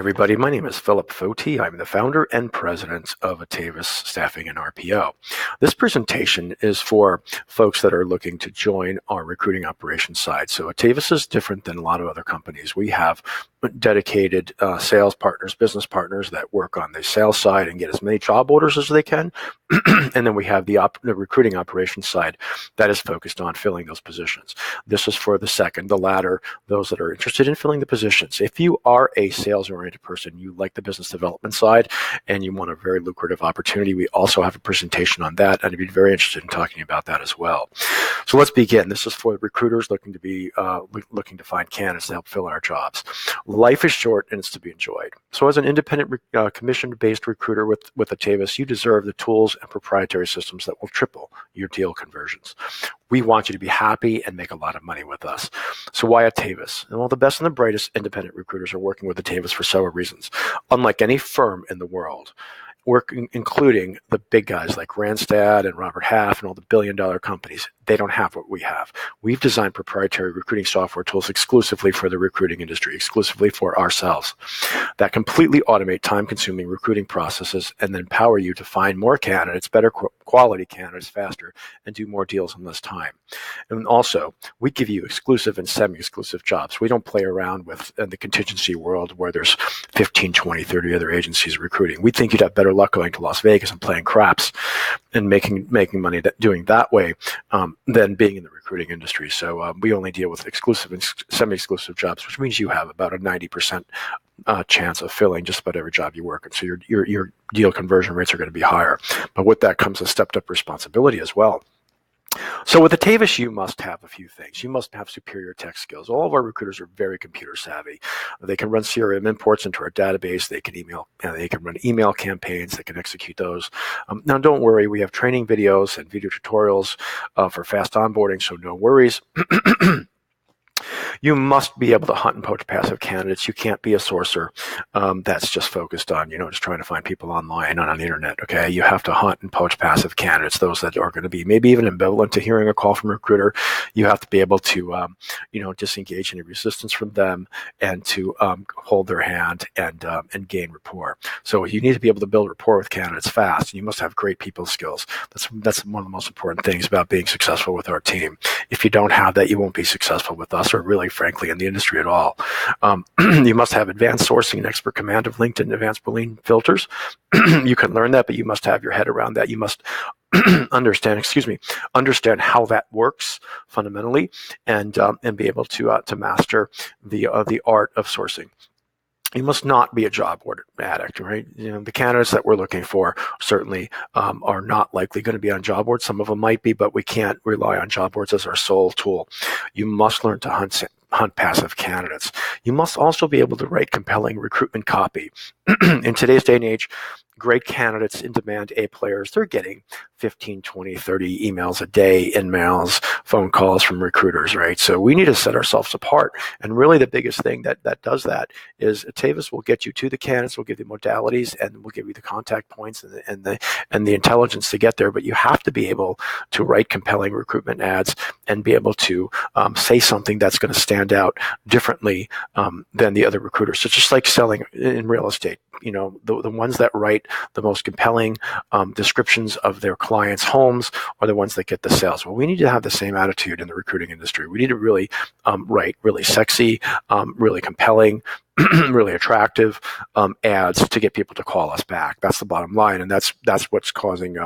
Everybody, my name is Philip Foti. I'm the founder and president of Atavas Staffing and RPO. This presentation is for folks that are looking to join our recruiting operations side. So Atavas is different than a lot of other companies. We have dedicated sales partners, business partners that work on the sales side and get as many job orders as they can. And then we have the recruiting operations side that is focused on filling those positions. This is for the latter, those that are interested in filling the positions. If you are a sales-oriented person, you like the business development side, and you want a very lucrative opportunity, we also have a presentation on that, and I'd be very interested in talking about that as well. So let's begin. This is for recruiters looking to find candidates to help fill our jobs. Life is short and it's to be enjoyed. So as an independent commission-based recruiter with Atavas, you deserve the tools and proprietary systems that will triple your deal conversions. We want you to be happy and make a lot of money with us. So why Atavas? Well, the best and the brightest independent recruiters are working with Atavas for several reasons. Unlike any firm in the world, including the big guys like Randstad and Robert Half and all the billion-dollar companies, they don't have what we have. We've designed proprietary recruiting software tools exclusively for the recruiting industry, exclusively for ourselves, that completely automate time-consuming recruiting processes and then empower you to find more candidates, better quality candidates faster, and do more deals in less time. And also, we give you exclusive and semi-exclusive jobs. We don't play around with the contingency world where there's 15, 20, 30 other agencies recruiting. We think you'd have better luck going to Las Vegas and playing craps and making money doing that way than being in the recruiting industry. So we only deal with exclusive and semi-exclusive jobs, which means you have about a 90% chance of filling just about every job you work in. So your deal conversion rates are going to be higher. But with that comes a stepped up responsibility as well. So with Atavas, you must have a few things. You must have superior tech skills. All of our recruiters are very computer savvy. They can run CRM imports into our database. They can run email campaigns. They can execute those. Now, don't worry. We have training videos and video tutorials for fast onboarding, so no worries. You must be able to hunt and poach passive candidates. You can't be a sourcer that's just focused on, just trying to find people online and on the internet, okay? You have to hunt and poach passive candidates, those that are going to be maybe even ambivalent to hearing a call from a recruiter. You have to be able to, disengage any resistance from them and to hold their hand and gain rapport. So you need to be able to build rapport with candidates fast, and you must have great people skills. That's one of the most important things about being successful with our team. If you don't have that, you won't be successful with us, or really, frankly, in the industry at all. You must have advanced sourcing and expert command of LinkedIn and advanced Boolean filters. You can learn that, but you must have your head around that. You must understand how that works fundamentally, and be able to master the art of sourcing. You must not be a job board addict, right? The candidates that we're looking for certainly are not likely going to be on job boards. Some of them might be, but we can't rely on job boards as our sole tool. You must learn to hunt passive candidates. You must also be able to write compelling recruitment copy. In today's day and age, great candidates, in demand A players, they're getting 15, 20, 30 emails a day, in-mails, phone calls from recruiters, right? So we need to set ourselves apart. And really the biggest thing that does that is Atavas will get you to the candidates, we'll give you modalities, and we'll give you the contact points and the intelligence to get there. But you have to be able to write compelling recruitment ads and be able to say something that's going to stand out differently than the other recruiters. So just like selling in real estate, the ones that write the most compelling descriptions of their clients' homes are the ones that get the sales. Well, we need to have the same attitude in the recruiting industry. We need to really write really sexy, really compelling, really attractive ads to get people to call us back. That's the bottom line, and that's what's causing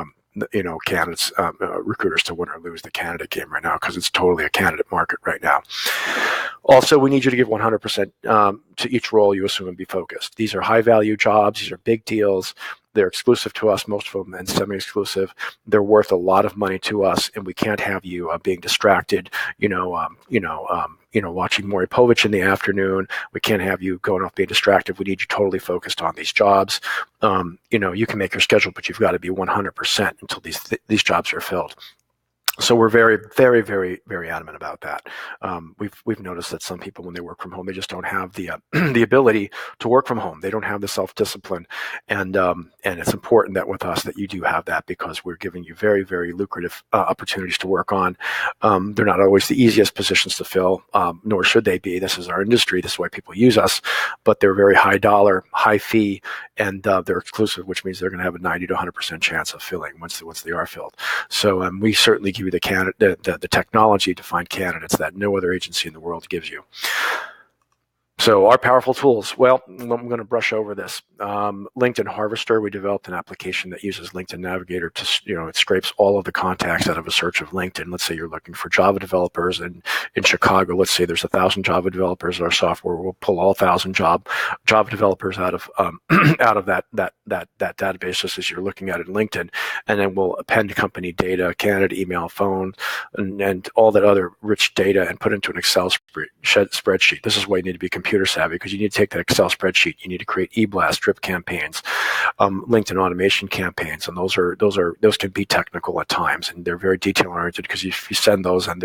candidates, recruiters to win or lose the candidate game right now, because it's totally a candidate market right now. Also, we need you to give 100% to each role you assume and be focused. These are high-value jobs. These are big deals. They're exclusive to us, most of them, and semi-exclusive. They're worth a lot of money to us, and we can't have you being distracted, watching Maury Povich in the afternoon. We can't have you going off being distracted. We need you totally focused on these jobs. You can make your schedule, but you've got to be 100% until these jobs are filled. So we're very, very, very, very adamant about that. We've noticed that some people, when they work from home, they just don't have the the ability to work from home. They don't have the self discipline, and it's important that with us that you do have that, because we're giving you very, very lucrative opportunities to work on. They're not always the easiest positions to fill, nor should they be. This is our industry. This is why people use us. But they're very high dollar, high fee, and they're exclusive, which means they're going to have a 90 to 100% chance of filling once they are filled. So we certainly give you the technology to find candidates that no other agency in the world gives you. So our powerful tools. Well, I'm going to brush over this. LinkedIn Harvester. We developed an application that uses LinkedIn Navigator to, it scrapes all of the contacts out of a search of LinkedIn. Let's say you're looking for Java developers in Chicago. Let's say there's 1,000 Java developers. Our software will pull all 1,000 Java developers out of out of that database, just as you're looking at it in LinkedIn, and then we'll append company data, candidate email, phone, and all that other rich data, and put into an Excel spreadsheet. This is why you need to be computer savvy, because you need to take that Excel spreadsheet. You need to create e-blast, drip campaigns, LinkedIn automation campaigns, and those can be technical at times, and they're very detail oriented, because if you send those and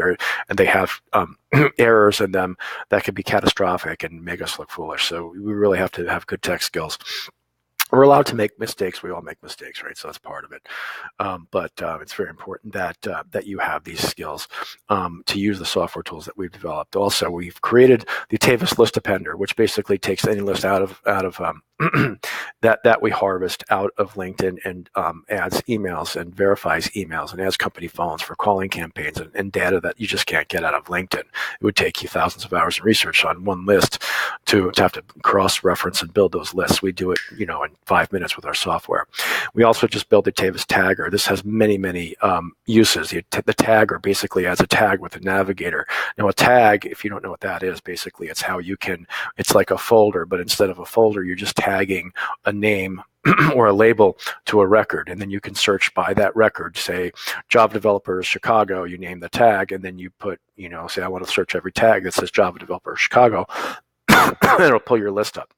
they have errors in them, that could be catastrophic and make us look foolish. So we really have to have good tech skills. We're allowed to make mistakes. We all make mistakes, right? So that's part of it. But it's very important that you have these skills to use the software tools that we've developed. Also, we've created the Atavas list appender, which basically takes any list out of that we harvest out of LinkedIn, and adds emails and verifies emails and adds company phones for calling campaigns, and data that you just can't get out of LinkedIn. It would take you thousands of hours of research on one list to have to cross-reference and build those lists. We do it, in 5 minutes with our software. We also just built a Atavas tagger. This has many uses. The tagger basically adds a tag with a navigator. Now, a tag, if you don't know what that is, basically it's how it's like a folder, but instead of a folder, you're just tagging a name or a label to a record, and then you can search by that record. Say Java developers Chicago, you name the tag, and then you put, say I want to search every tag that says Java developer Chicago, and it'll pull your list up.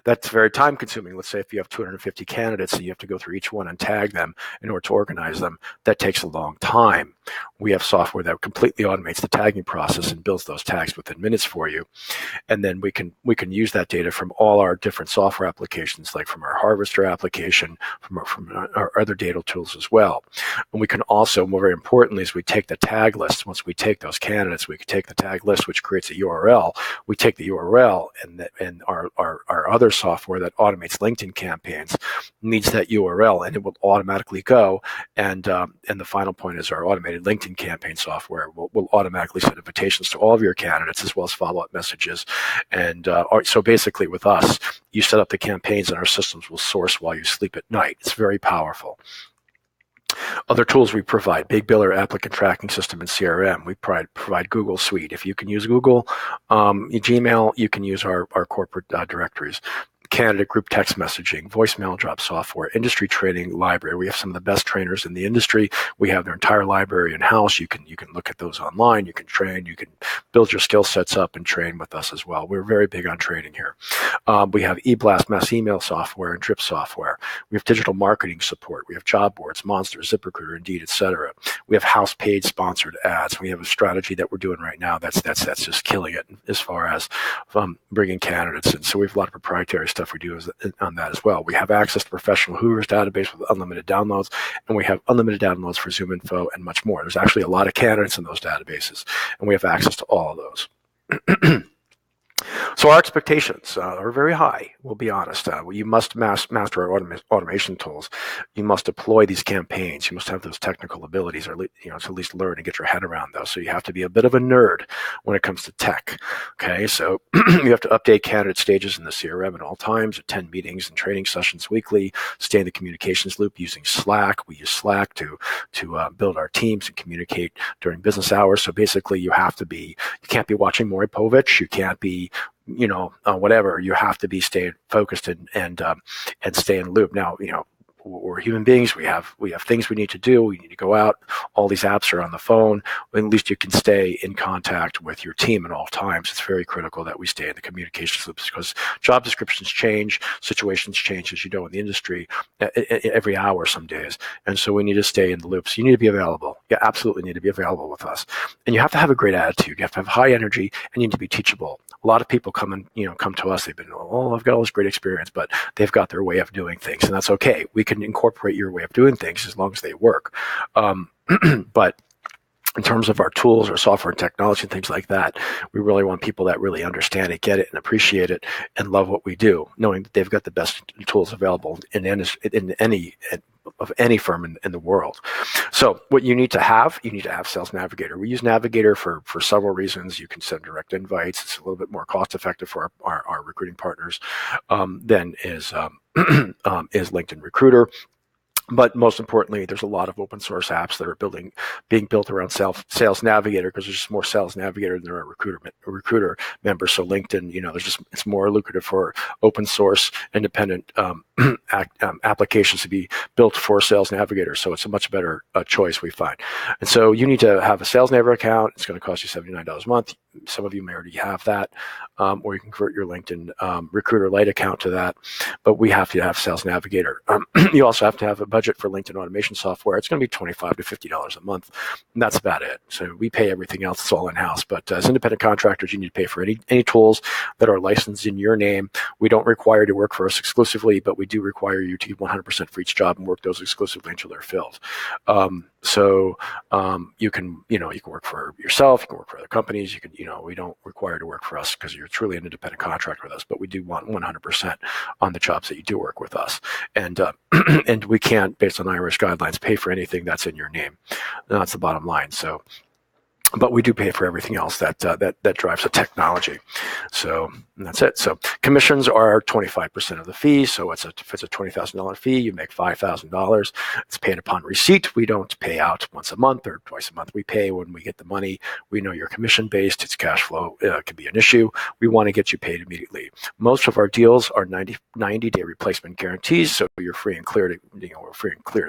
That's very time consuming. Let's say if you have 250 candidates and you have to go through each one and tag them in order to organize them, that takes a long time. We have software that completely automates the tagging process and builds those tags within minutes for you. And then we can use that data from all our different software applications, like from our Harvester application, from our other data tools as well. And we can also, more very importantly, is we take the tag lists. Once we take those candidates, we can take the tag list, which creates a URL. We take the URL, and our other software that automates LinkedIn campaigns needs that URL, and it will automatically go. And the final point is our automated LinkedIn campaign software will automatically send invitations to all of your candidates, as well as follow-up messages. And so basically with us, you set up the campaigns and our systems will source while you sleep at night. It's very powerful. Other tools we provide: Big Biller applicant tracking system and CRM. We provide Google Suite. If you can use Google Gmail, you can use our corporate directories. Candidate group text messaging, voicemail drop software, industry training library. We have some of the best trainers in the industry. We have their entire library in-house. You can look at those online. You can train. You can build your skill sets up and train with us as well. We're very big on training here. We have eBlast mass email software and drip software. We have digital marketing support. We have job boards, Monster, ZipRecruiter, Indeed, etc. We have house paid sponsored ads. We have a strategy that we're doing right now that's just killing it as far as bringing candidates in. So we have a lot of proprietary stuff we do on that as well. We have access to professional Hoovers database with unlimited downloads, and we have unlimited downloads for Zoom info and much more. There's actually a lot of candidates in those databases, and we have access to all of those. So our expectations are very high, we'll be honest. You must master our automation tools. You must deploy these campaigns. You must have those technical abilities, or to at least learn and get your head around those. So you have to be a bit of a nerd when it comes to tech. Okay, so you have to update candidate stages in the CRM at all times, attend meetings and training sessions weekly, stay in the communications loop using Slack. We use Slack to build our teams and communicate during business hours. So basically, you can't be watching Maury Povich. You can't be whatever. You have to be stay focused and stay in the loop. Now, we're human beings. We have things we need to do. We need to go out. All these apps are on the phone. At least you can stay in contact with your team at all times. It's very critical that we stay in the communication loops because job descriptions change, situations change, as you know, in the industry every hour some days. And so we need to stay in the loops. You need to be available. You absolutely need to be available with us. And you have to have a great attitude. You have to have high energy, and you need to be teachable. A lot of people come to us. They've been, I've got all this great experience, but they've got their way of doing things, and that's okay. We can incorporate your way of doing things as long as they work. But in terms of our tools, our software and technology and things like that, we really want people that really understand it, get it, and appreciate it, and love what we do, knowing that they've got the best tools available in any firm in the world. So what you need to have Sales Navigator. We use Navigator for several reasons. You can send direct invites. It's a little bit more cost effective for our recruiting partners than is LinkedIn Recruiter. But most importantly, there's a lot of open source apps that are being built around Sales Navigator because there's just more Sales Navigator than there are recruiter members. So LinkedIn, it's more lucrative for open source independent applications to be built for Sales Navigator. So it's a much better choice, we find. And so you need to have a Sales Navigator account. It's going to cost you $79 a month. Some of you may already have that, or you can convert your LinkedIn Recruiter Lite account to that. But we have to have Sales Navigator. You also have to have a budget for LinkedIn automation software. It's going to be $25 to $50 a month, and that's about it. So we pay everything else. It's all in-house. But as independent contractors, you need to pay for any tools that are licensed in your name. We don't require you to work for us exclusively, but we do require you to give 100% for each job and work those exclusively until they're filled. You can work for yourself, you can work for other companies, we don't require you to work for us because you're truly an independent contractor with us, but we do want 100% on the jobs that you do work with us. And and we can't, based on Irish guidelines, pay for anything that's in your name. That's the bottom line. So, but we do pay for everything else that drives the technology. So that's it. So commissions are 25% of the fee. So if it's a $20,000 fee, you make $5,000. It's paid upon receipt. We don't pay out once a month or twice a month. We pay when we get the money. We know you're commission based. It's cash flow can be an issue. We want to get you paid immediately. Most of our deals are 90-day replacement guarantees. So you're free and clear to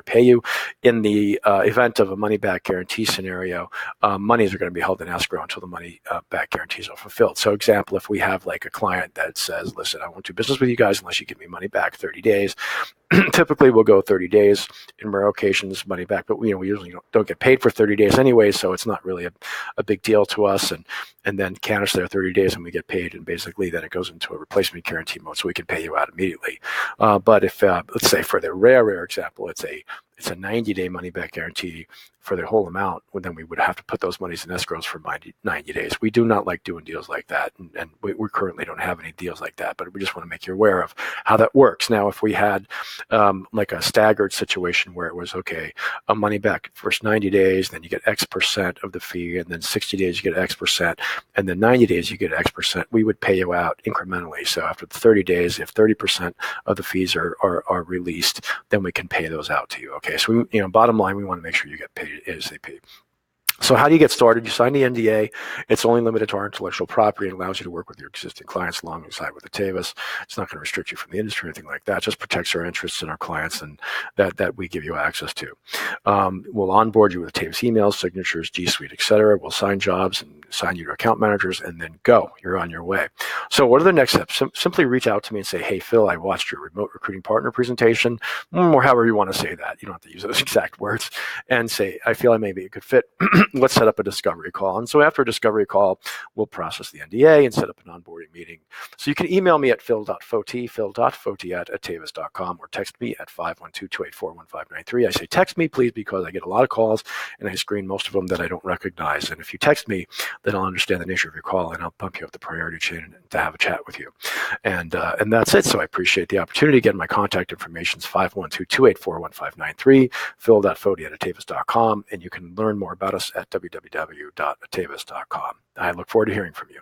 pay you. In the event of a money back guarantee scenario, monies are going to be held in escrow until the money back guarantees are fulfilled. So example, if we have like a client that says, listen, I won't do business with you guys unless you give me money back 30 days. Typically we'll go 30 days. In rare occasions, money back, but we usually don't get paid for 30 days anyway, so it's not really a big deal to us. And then Canada's there 30 days and we get paid, and basically then it goes into a replacement guarantee mode, so we can pay you out immediately. But if let's say for the rare example, it's a 90-day money back guarantee for the whole amount, well, then we would have to put those monies in escrows for 90 days. We do not like doing deals like that, and we currently don't have any deals like that, but we just want to make you aware of how that works. Now, if we had like a staggered situation where it was, okay, a money back first 90 days, then you get X percent of the fee, and then 60 days you get X percent, and then 90 days you get X percent, we would pay you out incrementally. So after the 30 days, if 30% of the fees are released, then we can pay those out to you. Okay, so bottom line, we want to make sure you get paid ASAP. So how do you get started? You sign the NDA. It's only limited to our intellectual property and allows you to work with your existing clients alongside with Atavas. It's not going to restrict you from the industry or anything like that. It just protects our interests and our clients, and that we give you access to. We'll onboard you with Atavas emails, signatures, G Suite, etc. We'll sign jobs and assign you to account managers, and then go. You're on your way. So what are the next steps? Simply reach out to me and say, hey, Phil, I watched your remote recruiting partner presentation, or however you want to say that. You don't have to use those exact words, and say, I feel I may be a good fit. Let's set up a discovery call. And so after a discovery call, we'll process the NDA and set up an onboarding meeting. So you can email me at phil.foti@atavas.com, or text me at 512-284-1593. I say text me, please, because I get a lot of calls and I screen most of them that I don't recognize. And if you text me, then I'll understand the nature of your call and I'll bump you up the priority chain to have a chat with you. And that's it. So I appreciate the opportunity. Again, my contact information is 512-284-1593, phil.foti@atavas.com, and you can learn more about us at www.atavas.com. I look forward to hearing from you.